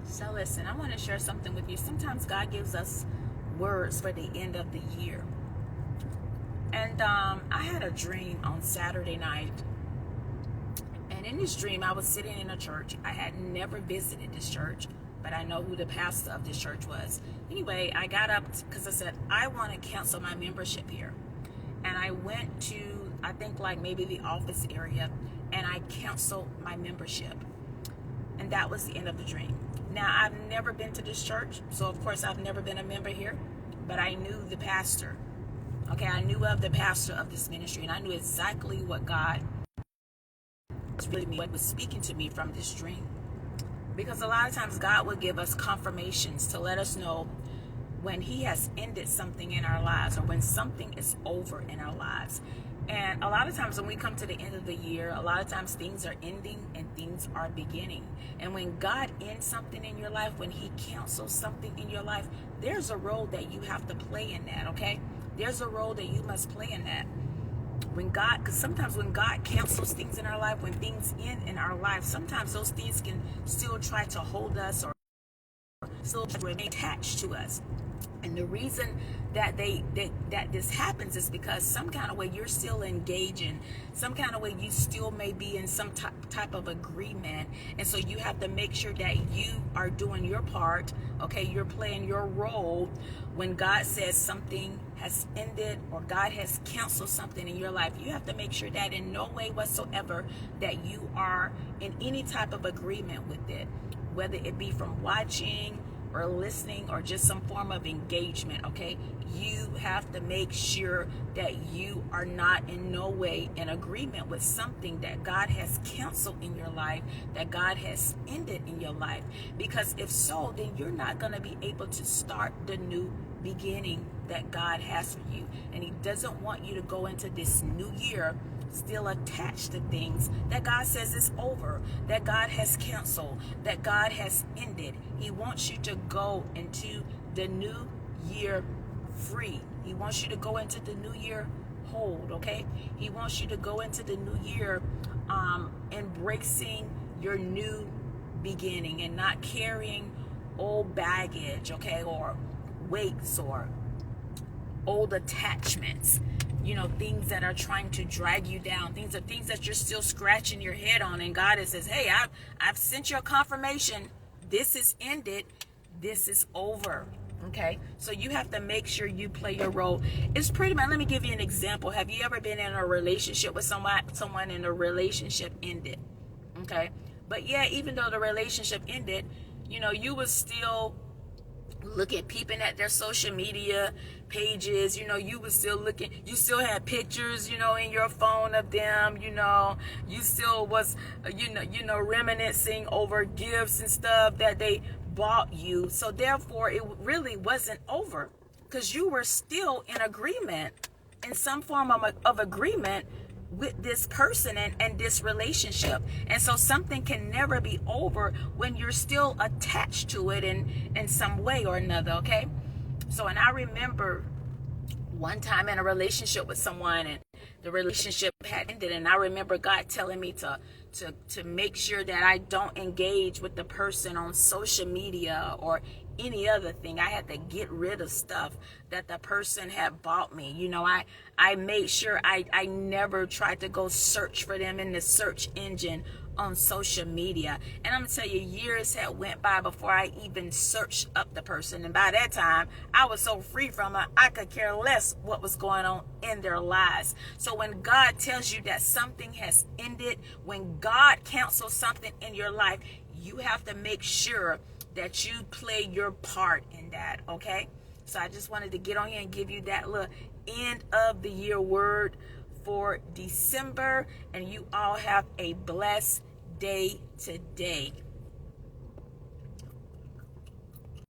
So listen, I want to share something with you. Sometimes God gives us words for the end of the year. And I had a dream on Saturday night. And in this dream, I was sitting in a church. I had never visited this church, but I know who the pastor of this church was. Anyway, I got up because I said, I want to cancel my membership here. And I went to, I think like maybe the office area, and I canceled my membership. And that was the end of the dream. Now, I've never been to this church, so of course I've never been a member here, but I knew the pastor. Okay, I knew of the pastor of this ministry, and I knew exactly what God was speaking to me from this dream. Because a lot of times God will give us confirmations to let us know when he has ended something in our lives, or when something is over in our lives. And a lot of times when we come to the end of the year, a lot of times things are ending and things are beginning. And when God ends something in your life, when he cancels something in your life, there's a role that you have to play in that, okay? There's a role that you must play in that. Because sometimes when God cancels things in our life, when things end in our life, sometimes those things can still try to hold us or still remain attached to us. And the reason that that this happens is because some kind of way you're still engaging, some kind of way you still may be in some type of agreement. And so you have to make sure that you are doing your part, okay? You're playing your role when God says something has ended or God has canceled something in your life. You have to make sure that in no way whatsoever that you are in any type of agreement with it, whether it be from watching or listening or just some form of engagement, okay? You have to make sure that you are not in no way in agreement with something that God has canceled in your life, that God has ended in your life. Because if so, then you're not going to be able to start the new beginning that God has for you. And he doesn't want you to go into this new year still attached to things that God says is over, that God has canceled, that God has ended. He wants you to go into the new year free. He wants you to go into the new year whole, okay? He wants you to go into the new year embracing your new beginning and not carrying old baggage, okay, or weights or old attachments, things that are trying to drag you down, things that you're still scratching your head on. And God says, hey, I've sent you a confirmation. This is ended. This is over. Okay, so you have to make sure you play your role. It's pretty much, let me give you an example. Have you ever been in a relationship with someone and the relationship ended? Okay, but yeah, even though the relationship ended, you was still peeping at their social media pages. You was still looking, you still had pictures, in your phone of them. You still was, reminiscing over gifts and stuff that they bought you. So therefore it really wasn't over, because you were still in agreement, in some form of agreement with this person and this relationship. And so something can never be over when you're still attached to it in some way or another, okay? So, and I remember one time in a relationship with someone, and the relationship had ended, and I remember God telling me to make sure that I don't engage with the person on social media or any other thing. I had to get rid of stuff that the person had bought me. I made sure I never tried to go search for them in the search engine on social media. And I'm gonna tell you, years had went by before I even searched up the person. And by that time, I was so free from it, I could care less what was going on in their lives. So when God tells you that something has ended, when God cancels something in your life, you have to make sure that you play your part in that, okay? So I just wanted to get on here and give you that little end of the year word for December. And you all have a blessed day today.